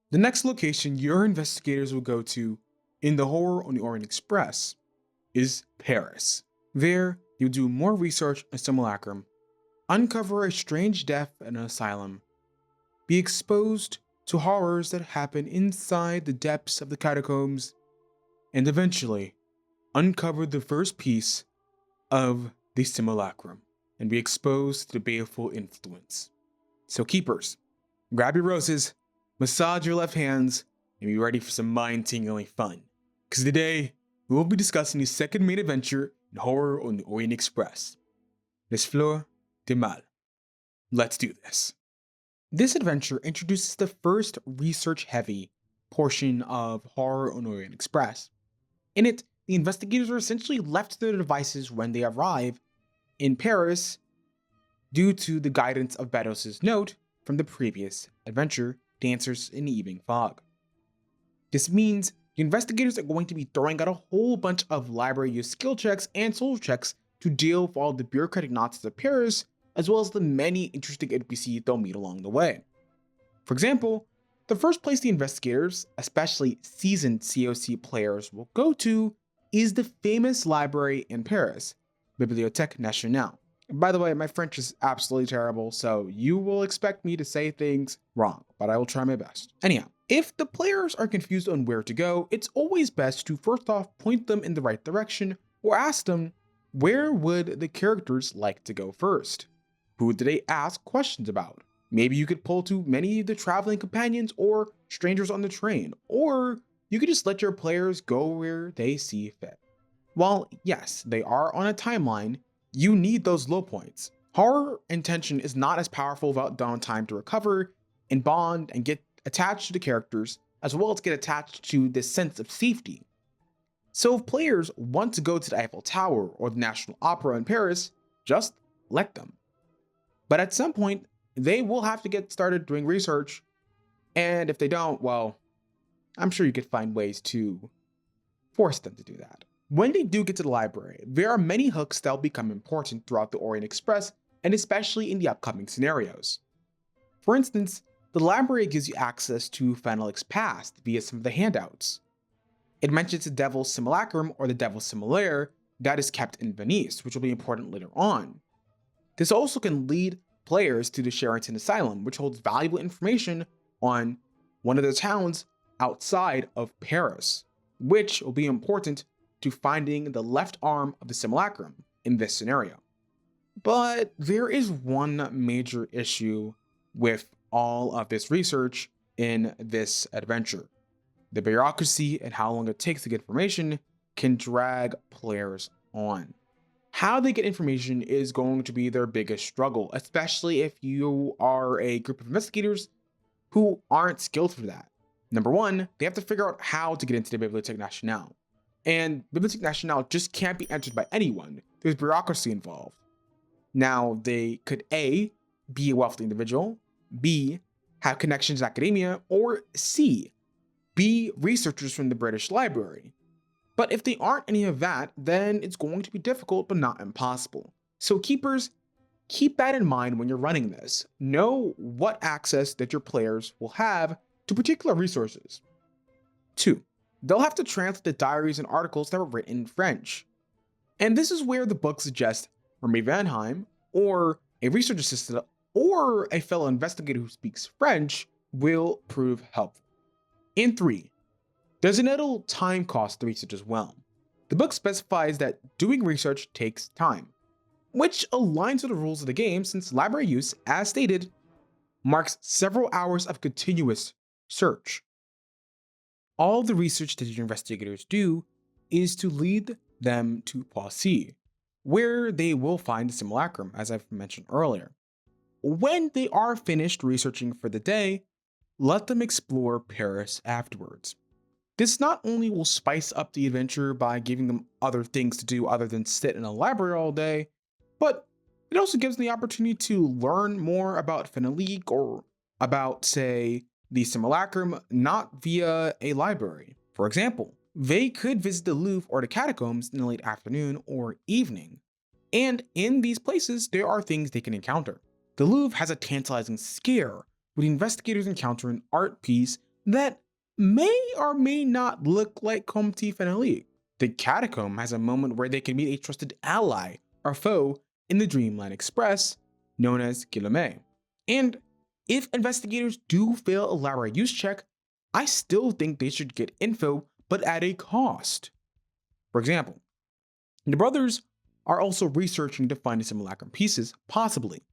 The next location your investigators will go to in the Horror on the Orient Express is Paris. There, you'll do more research on simulacrum, uncover a strange death in an asylum, be exposed to horrors that happen inside the depths of the catacombs, and eventually uncover the first piece of the simulacrum and be exposed to the baleful influence. So keepers, grab your roses, massage your left hands, and be ready for some mind-tingling fun. Because today, we will be discussing the second main adventure in Horror on the Orient Express. Les Fleurs Du Mal. Let's do this. This adventure introduces the first research-heavy portion of Horror on the Orient Express. In it, the investigators are essentially left to their devices when they arrive in Paris due to the guidance of Beddoes' note from the previous adventure, Dancers in the Evening Fog. This means the investigators are going to be throwing out a whole bunch of library use skill checks and social checks to deal with all the bureaucratic Nazis of Paris, as well as the many interesting NPCs they'll meet along the way. For example, the first place the investigators, especially seasoned COC players, will go to is the famous library in Paris, Bibliotheque Nationale. And by the way, my French is absolutely terrible, so you will expect me to say things wrong, but I will try my best. Anyhow, if the players are confused on where to go, it's always best to first off point them in the right direction or ask them where would the characters like to go first? Who do they ask questions about? Maybe you could pull to many of the traveling companions or strangers on the train, or you could just let your players go where they see fit. While yes, they are on a timeline, you need those low points. Horror and tension is not as powerful without downtime to recover and bond and get attached to the characters, as well as get attached to this sense of safety. So if players want to go to the Eiffel Tower or the National Opera in Paris, just let them. But at some point, they will have to get started doing research, and if they don't, well, I'm sure you could find ways to force them to do that. When they do get to the library, there are many hooks that will become important throughout the Orient Express, and especially in the upcoming scenarios. For instance, the library gives you access to Fenelik's past via some of the handouts. It mentions the Devil's Simulacrum or the Devil's Similaire that is kept in Venice, which will be important later on. This also can lead players to the Charenton Asylum, which holds valuable information on one of the towns outside of Paris, which will be important to finding the left arm of the simulacrum in this scenario. But there is one major issue with all of this research in this adventure. The bureaucracy and how long it takes to get information can drag players on. How they get information is going to be their biggest struggle, especially if you are a group of investigators who aren't skilled for that. Number one, they have to figure out how to get into the Bibliotheque Nationale. And Bibliotheque Nationale just can't be entered by anyone. There's bureaucracy involved. Now, they could A, be a wealthy individual, B, have connections in academia, or C, be researchers from the British Library. But if they aren't any of that, then it's going to be difficult, but not impossible. So keepers, keep that in mind when you're running this. Know what access that your players will have to particular resources. 2. They'll have to translate the diaries and articles that were written in French. And this is where the book suggests Remy Vanheim, or a research assistant, or a fellow investigator who speaks French will prove helpful. And 3. There's a little time cost to research as well. The book specifies that doing research takes time, which aligns with the rules of the game since library use, as stated, marks several hours of continuous search. All the research that your investigators do is to lead them to Poissy, where they will find the simulacrum, as I've mentioned earlier. When they are finished researching for the day, let them explore Paris afterwards. This not only will spice up the adventure by giving them other things to do other than sit in a library all day, but it also gives them the opportunity to learn more about Fenelique or about, say, the simulacrum, not via a library. For example, they could visit the Louvre or the catacombs in the late afternoon or evening. And in these places, there are things they can encounter. The Louvre has a tantalizing scare, where the investigators encounter an art piece that may or may not look like Comte Fenelique. The catacomb has a moment where they can meet a trusted ally or foe in the Dreamland Express, known as Guillaume. And if investigators do fail a library use check, I still think they should get info, but at a cost. For example, the brothers are also researching to find simulacrum pieces, possibly.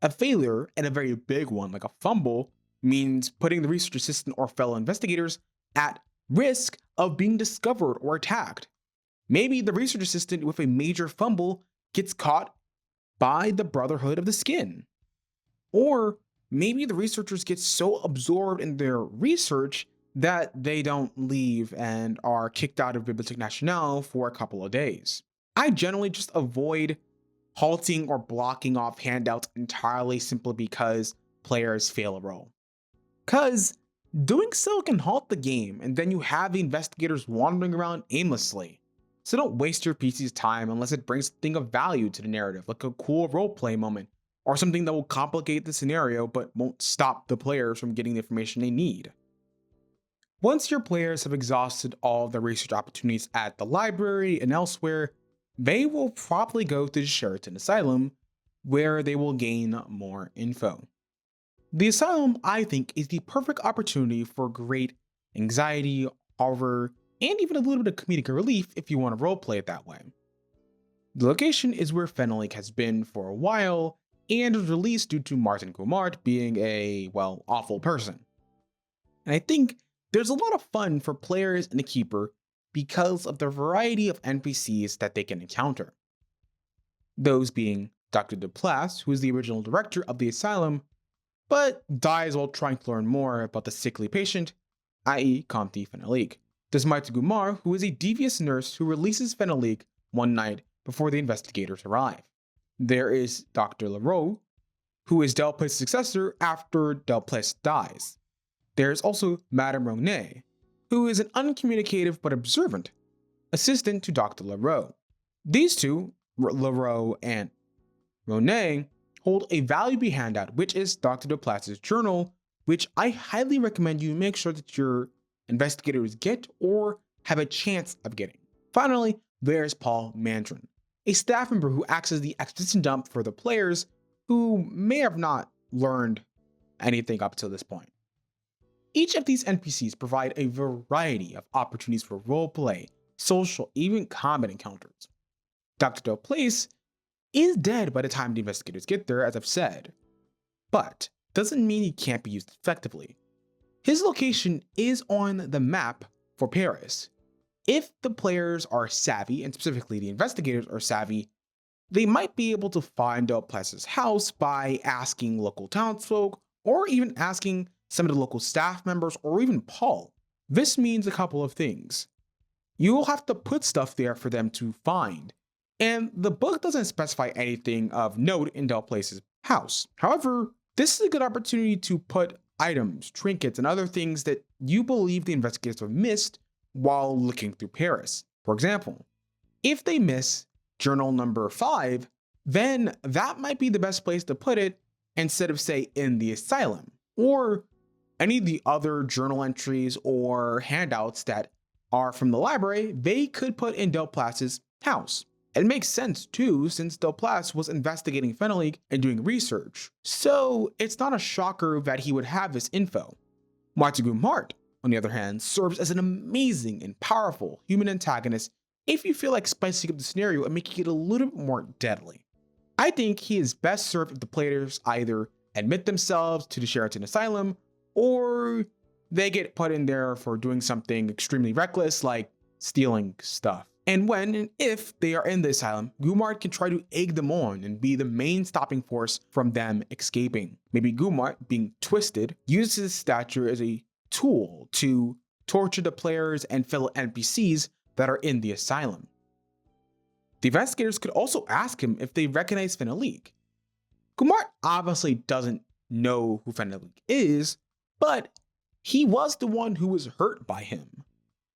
A failure, and a very big one like a fumble, means putting the research assistant or fellow investigators at risk of being discovered or attacked. Maybe the research assistant with a major fumble gets caught by the Brotherhood of the Skin. Or maybe the researchers get so absorbed in their research that they don't leave and are kicked out of Bibliotheque Nationale for a couple of days. I generally just avoid halting or blocking off handouts entirely simply because players fail a roll. Because doing so can halt the game, and then you have the investigators wandering around aimlessly. So don't waste your PC's time unless it brings something of value to the narrative, like a cool roleplay moment, or something that will complicate the scenario but won't stop the players from getting the information they need. Once your players have exhausted all the research opportunities at the library and elsewhere, they will probably go to the Charenton Asylum, where they will gain more info. The asylum, I think, is the perfect opportunity for great anxiety, horror, and even a little bit of comedic relief if you want to roleplay it that way. The location is where Fenelique has been for a while, and was released due to Martin Guimard being a, well, awful person. And I think there's a lot of fun for players and the keeper because of the variety of NPCs that they can encounter. Those being Dr. Duplass, who is the original director of the asylum, but dies while trying to learn more about the sickly patient, i.e. Comte Fenelique. There's Martin Guimard, who is a devious nurse who releases Fenelique one night before the investigators arrive. There is Dr. Leroux, who is Delplace's successor after Delplace dies. There's also Madame Ronet, who is an uncommunicative but observant assistant to Dr. Leroux. These two, Leroux and Ronet, hold a valuable handout, which is Dr. Duplass's journal, which I highly recommend you make sure that your investigators get or have a chance of getting. Finally, there's Paul Mandrin, a staff member who acts as the exposition dump for the players who may have not learned anything up to this point. Each of these NPCs provide a variety of opportunities for roleplay, social, even combat encounters. Dr. Delplace is dead by the time the investigators get there, as I've said, but doesn't mean he can't be used effectively. His location is on the map for Paris. If the players are savvy, and specifically the investigators are savvy, they might be able to find Delplace's house by asking local townsfolk, or even asking some of the local staff members, or even Paul. This means a couple of things. You will have to put stuff there for them to find, and the book doesn't specify anything of note in Delplace's house. However, this is a good opportunity to put items, trinkets, and other things that you believe the investigators have missed while looking through Paris. For example, if they miss journal number 5, then that might be the best place to put it instead of, say, in the asylum, or any of the other journal entries or handouts that are from the library, they could put in Delplace's house. It makes sense too, since Delplace was investigating Fenelique and doing research, so it's not a shocker that he would have this info. Martin Guimard, on the other hand, serves as an amazing and powerful human antagonist if you feel like spicing up the scenario and making it a little bit more deadly. I think he is best served if the players either admit themselves to the Charenton Asylum, or they get put in there for doing something extremely reckless like stealing stuff. And when and if they are in the asylum, Guimard can try to egg them on and be the main stopping force from them escaping. Maybe Guimard, being twisted, uses his stature as a tool to torture the players and fellow NPCs that are in the asylum. The investigators could also ask him if they recognize Fenelique. Guimard obviously doesn't know who Fenelique is, but he was the one who was hurt by him.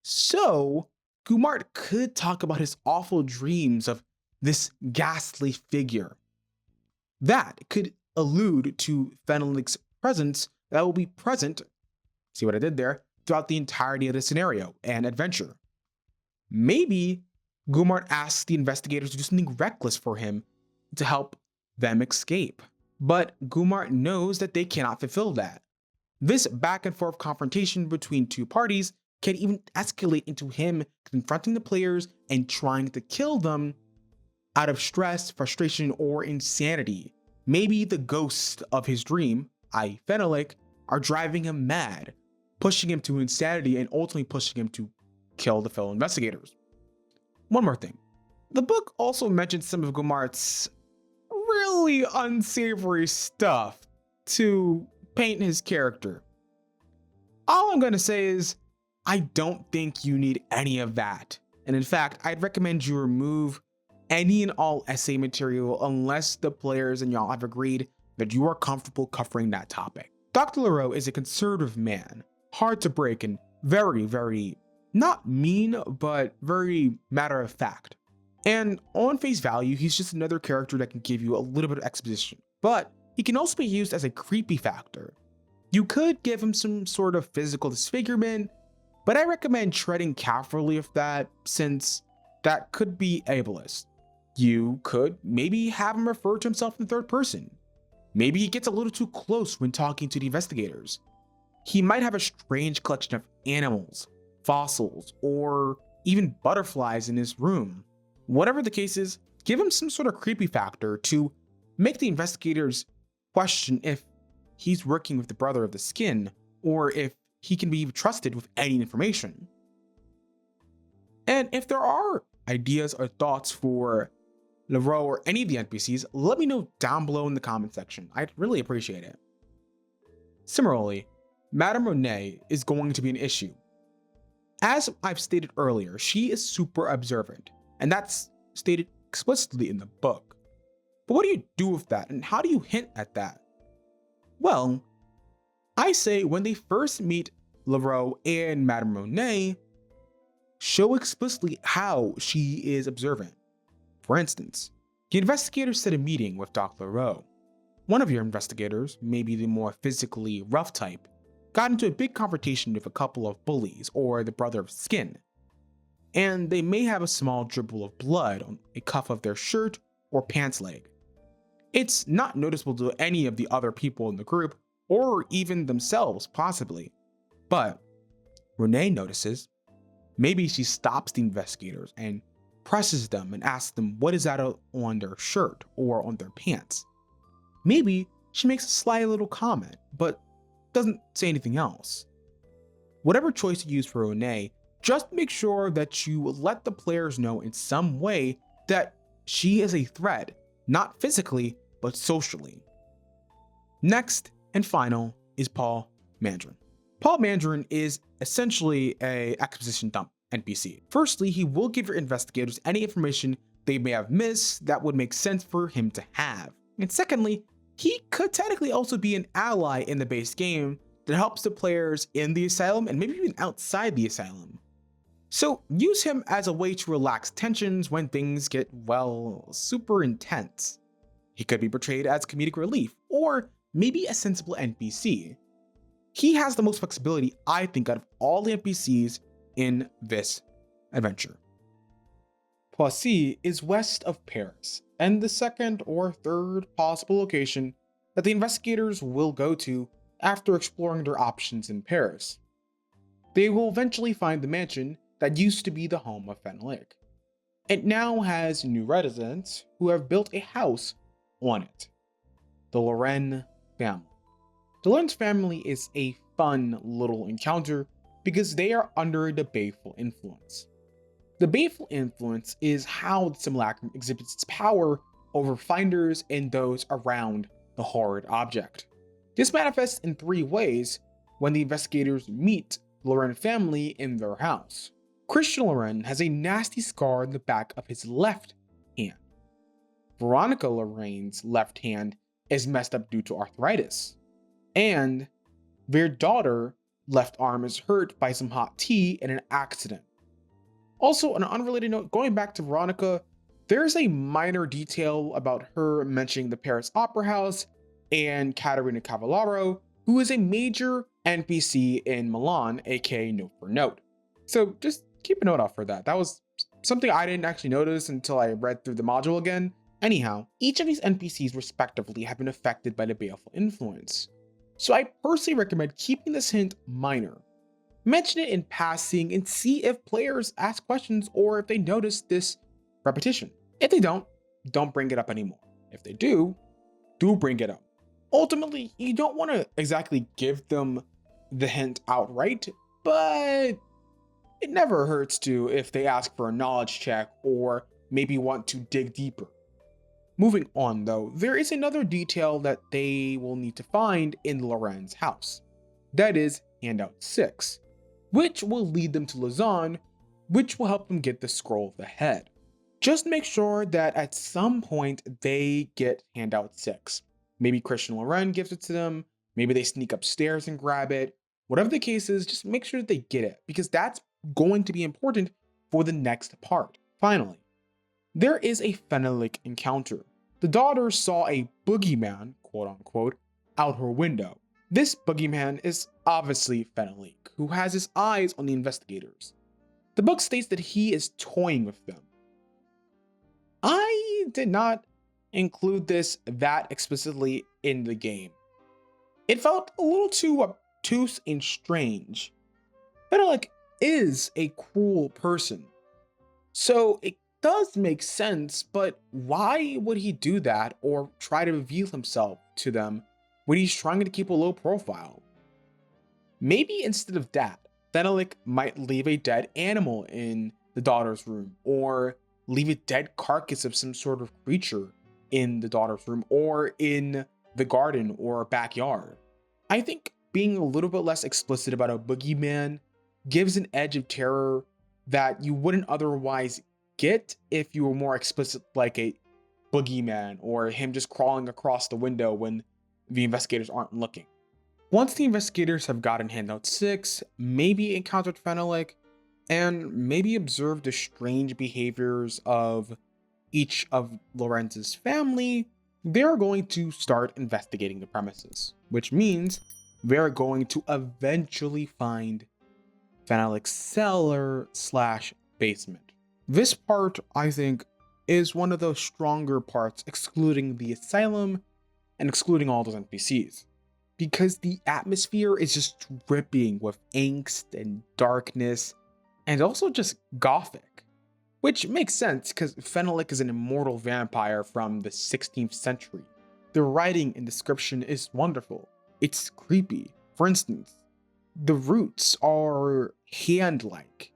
So Guimard could talk about his awful dreams of this ghastly figure. That could allude to Fenelique's presence that will be present see what I did there, throughout the entirety of the scenario and adventure. Maybe Gumart asks the investigators to do something reckless for him to help them escape. But Gumart knows that they cannot fulfill that. This back and forth confrontation between two parties can even escalate into him confronting the players and trying to kill them out of stress, frustration, or insanity. Maybe the ghosts of his dream, i.e. Fenalik, are driving him mad, pushing him to insanity and ultimately pushing him to kill the fellow investigators. One more thing. The book also mentions some of Gumart's really unsavory stuff to paint his character. All I'm going to say is, I don't think you need any of that. And in fact, I'd recommend you remove any and all essay material unless the players and y'all have agreed that you are comfortable covering that topic. Dr. Leroux is a conservative man, hard to break and very, very, not mean, but very matter of fact. And on face value, he's just another character that can give you a little bit of exposition, but he can also be used as a creepy factor. You could give him some sort of physical disfigurement, but I recommend treading carefully with that since that could be ableist. You could maybe have him refer to himself in third person. Maybe he gets a little too close when talking to the investigators. He might have a strange collection of animals, fossils, or even butterflies in his room. Whatever the case is, give him some sort of creepy factor to make the investigators question if he's working with the brother of the skin, or if he can be trusted with any information. And if there are ideas or thoughts for Leroux or any of the NPCs, let me know down below in the comment section. I'd really appreciate it. Similarly, Madame Renee is going to be an issue. As I've stated earlier, she is super observant, and that's stated explicitly in the book. But what do you do with that, and how do you hint at that? Well, I say when they first meet Leroux and Madame Renee, show explicitly how she is observant. For instance, the investigators set a meeting with Dr. Leroux. One of your investigators, maybe the more physically rough type, got into a big confrontation with a couple of bullies or the brother of skin, and they may have a small dribble of blood on a cuff of their shirt or pants leg. It's not noticeable to any of the other people in the group, or even themselves possibly, but Renee notices. Maybe she stops the investigators and presses them and asks them what is that on their shirt or on their pants. Maybe she makes a sly little comment, but doesn't say anything else. Whatever choice you use for Renee, just make sure that you let the players know in some way that she is a threat, not physically, but socially. Next and final is Paul Mandarin. Paul Mandarin is essentially an exposition dump NPC. Firstly, he will give your investigators any information they may have missed that would make sense for him to have. And secondly, he could technically also be an ally in the base game that helps the players in the asylum and maybe even outside the asylum. So use him as a way to relax tensions when things get, well, super intense. He could be portrayed as comedic relief, or maybe a sensible NPC. He has the most flexibility, I think, out of all the NPCs in this adventure. Poissy is west of Paris, and the second or third possible location that the investigators will go to after exploring their options in Paris. They will eventually find the mansion that used to be the home of Fenalik. It now has new residents who have built a house on it. The Loren family. The Loren's family is a fun little encounter because they are under the Baleful influence. The Baleful influence is how the simulacrum exhibits its power over finders and those around the horrid object. This manifests in three ways when the investigators meet the Loren family in their house. Christian Loren has a nasty scar in the back of his left hand. Veronica Loren's left hand is messed up due to arthritis. And their daughter left arm is hurt by some hot tea in an accident. Also, on an unrelated note, going back to Veronica, there's a minor detail about her mentioning the Paris Opera House and Caterina Cavallaro who is a major NPC in Milan, aka Note for Note. So just keep a note out for that. That was something I didn't actually notice until I read through the module again. Anyhow, each of these NPCs respectively have been affected by the baleful influence. So I personally recommend keeping this hint minor. Mention it in passing and see if players ask questions or if they notice this repetition. If they don't bring it up anymore. If they do bring it up. Ultimately, you don't want to exactly give them the hint outright, but it never hurts to if they ask for a knowledge check or maybe want to dig deeper. Moving on though, there is another detail that they will need to find in Loren's house. That is handout 6, which will lead them to Lausanne, which will help them get the scroll of the head. Just make sure that at some point they get handout 6. Maybe Christian Loren gives it to them, maybe they sneak upstairs and grab it. Whatever the case is, just make sure that they get it, because that's going to be important for the next part. Finally, there is a Fenalik encounter. The daughter saw a boogeyman, quote unquote, out her window. This boogeyman is obviously Fenalik, who has his eyes on the investigators. The book states that he is toying with them. I did not include this that explicitly in the game. It felt a little too obtuse and strange. Fenalik is a cruel person, so it does make sense, but why would he do that or try to reveal himself to them when he's trying to keep a low profile? Maybe instead of that, Fenalik might leave a dead animal in the daughter's room, or leave a dead carcass of some sort of creature in the daughter's room, or in the garden or backyard. I think being a little bit less explicit about a boogeyman gives an edge of terror that you wouldn't otherwise get if you were more explicit, like a boogeyman or him just crawling across the window when the investigators aren't looking. Once the investigators have gotten handout 6, maybe encountered Fenalik, and maybe observed the strange behaviors of each of Lorenz's family, they're going to start investigating the premises, which means they're going to eventually find Fenalik's cellar/basement. This part, I think, is one of the stronger parts, excluding the asylum and excluding all those NPCs, because the atmosphere is just dripping with angst and darkness, and also just gothic, which makes sense because Fenalik is an immortal vampire from the 16th century. The writing and description is wonderful. It's creepy. For instance, the roots are hand-like.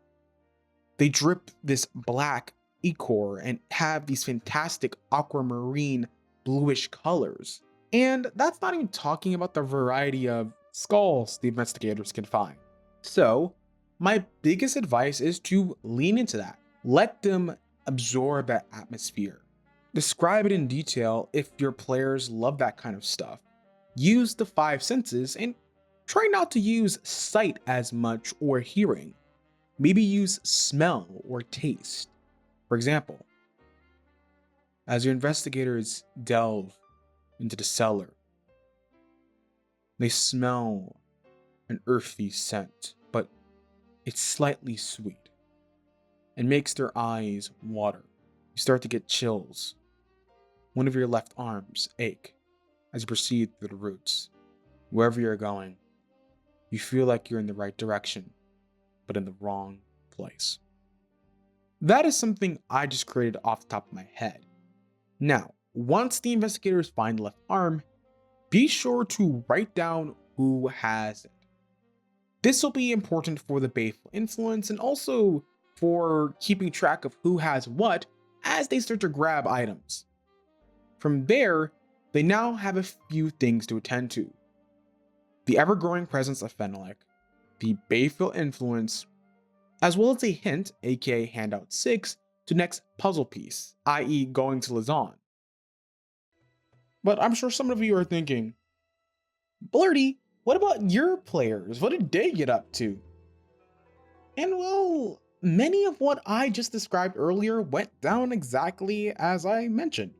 They drip this black ichor and have these fantastic aquamarine bluish colors. And that's not even talking about the variety of skulls the investigators can find. So, my biggest advice is to lean into that. Let them absorb that atmosphere. Describe it in detail if your players love that kind of stuff. Use the 5 senses and try not to use sight as much or hearing. Maybe use smell or taste. For example, as your investigators delve into the cellar, they smell an earthy scent, but it's slightly sweet and makes their eyes water. You start to get chills. One of your left arms ache as you proceed through the roots. Wherever you're going, you feel like you're in the right direction, but in the wrong place. That is something I just created off the top of my head. Now, once the investigators find the left arm, be sure to write down who has it. This will be important for the baleful influence and also for keeping track of who has what as they start to grab items. From there, they now have a few things to attend to: the ever-growing presence of Fenalik, the baleful influence, as well as a hint, aka handout 6, to next puzzle piece, i.e. going to Lausanne. But I'm sure some of you are thinking, Blurty, what about your players? What did they get up to? And well, many of what I just described earlier went down exactly as I mentioned.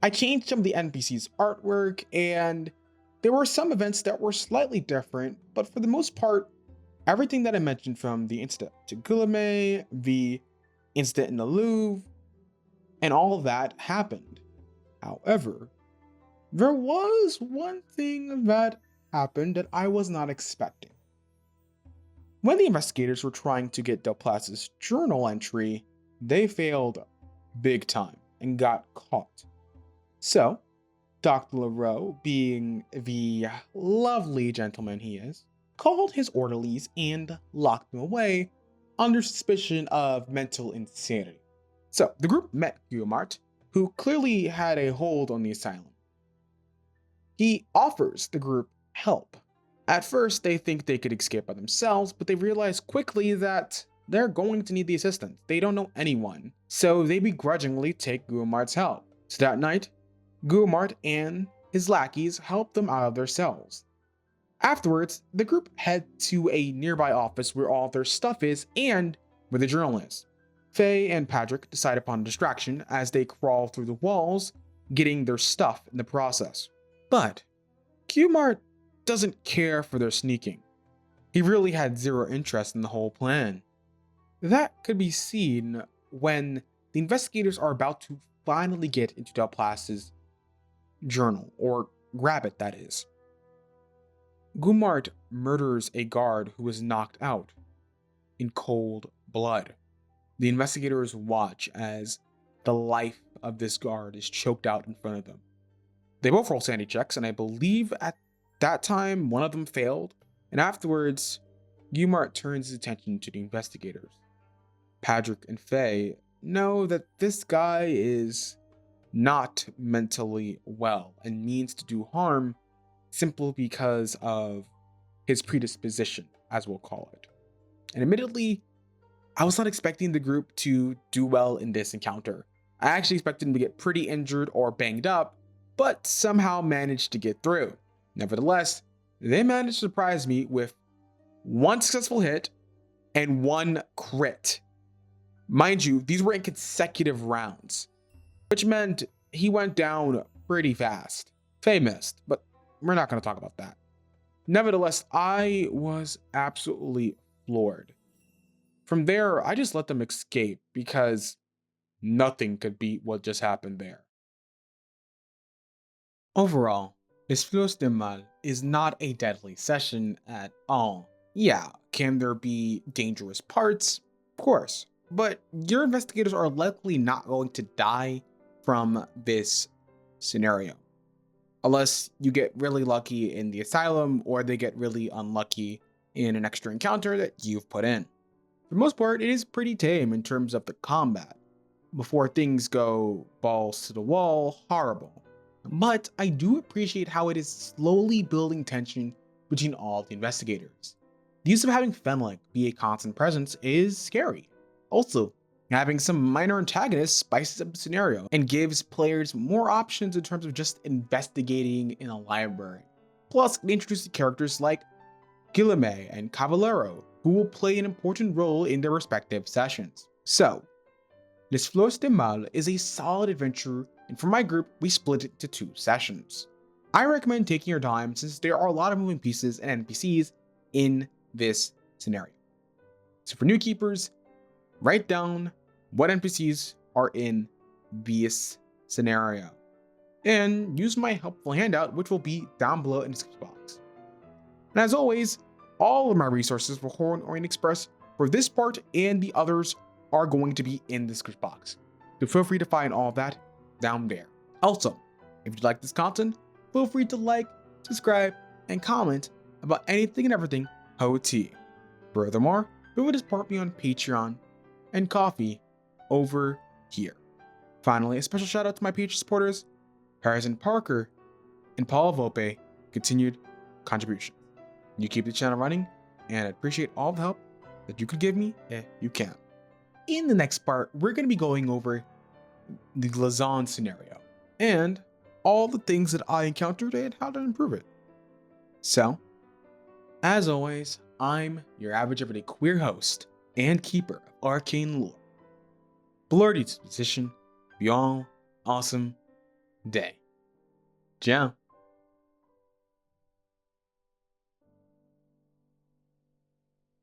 I changed some of the NPC's artwork, and There were some events that were slightly different, but for the most part, everything that I mentioned, from the incident to Guillemets, the incident in the Louvre, and all of that happened. However, there was one thing that happened that I was not expecting. When the investigators were trying to get Delplace's journal entry, they failed big time and got caught. So, Dr. Leroux, being the lovely gentleman he is, called his orderlies and locked them away under suspicion of mental insanity. So, the group met Guillemart, who clearly had a hold on the asylum. He offers the group help. At first, they think they could escape by themselves, but they realize quickly that they're going to need the assistance. They don't know anyone, so they begrudgingly take Guillemart's help. So that night, Guillemart and his lackeys help them out of their cells. Afterwards, the group head to a nearby office where all their stuff is and where the journal is. Faye and Patrick decide upon a distraction as they crawl through the walls, getting their stuff in the process. But Guillemart doesn't care for their sneaking. He really had zero interest in the whole plan. That could be seen when the investigators are about to finally get into Delplace's journal, or grab it, that is. Guillemart murders a guard who was knocked out in cold blood. The investigators watch as the life of this guard is choked out in front of them. They both roll sanity checks, and I believe at that time one of them failed, and afterwards Guillemart turns his attention to the investigators. Patrick and Faye know that this guy is not mentally well and means to do harm simply because of his predisposition, as we'll call it. And admittedly, I was not expecting the group to do well in this encounter. I actually expected them to get pretty injured or banged up, but somehow managed to get through. Nevertheless, they managed to surprise me with one successful hit and one crit. Mind you, these were in consecutive rounds, which meant he went down pretty fast. Faye missed, but we're not going to talk about that. Nevertheless, I was absolutely floored. From there, I just let them escape because nothing could beat what just happened there. Overall, this Fleurs Du Mal is not a deadly session at all. Yeah, can there be dangerous parts? Of course, but your investigators are likely not going to die from this scenario. Unless you get really lucky in the asylum or they get really unlucky in an extra encounter that you've put in. For the most part, it is pretty tame in terms of the combat, before things go balls to the wall horrible. But I do appreciate how it is slowly building tension between all the investigators. The use of having Fenwick be a constant presence is scary. Also, having some minor antagonists spices up the scenario and gives players more options in terms of just investigating in a library. Plus, it introduces characters like Guillemets and Cavallero, who will play an important role in their respective sessions. So, Les Fleurs Du Mal is a solid adventure, and for my group, we split it to 2 sessions. I recommend taking your time since there are a lot of moving pieces and NPCs in this scenario. So for new keepers, write down what NPCs are in this scenario, and use my helpful handout, which will be down below in the description box. And as always, all of my resources for Horror and Orient Express for this part and the others are going to be in the description box. So feel free to find all of that down there. Also, if you like this content, feel free to like, subscribe, and comment about anything and everything OT. Furthermore, feel free to support me on Patreon and Coffee over here. Finally, a special shout out to my Patreon supporters, Harrison Parker and Paul Volpe, continued contribution. You keep the channel running, and I appreciate all the help that you could give me if you can. In the next part, we're going to be going over the Glazon scenario and all the things that I encountered and how to improve it. So, as always, I'm your average everyday queer host and keeper of arcane lore. Blurry disposition, y'all awesome day. Ciao.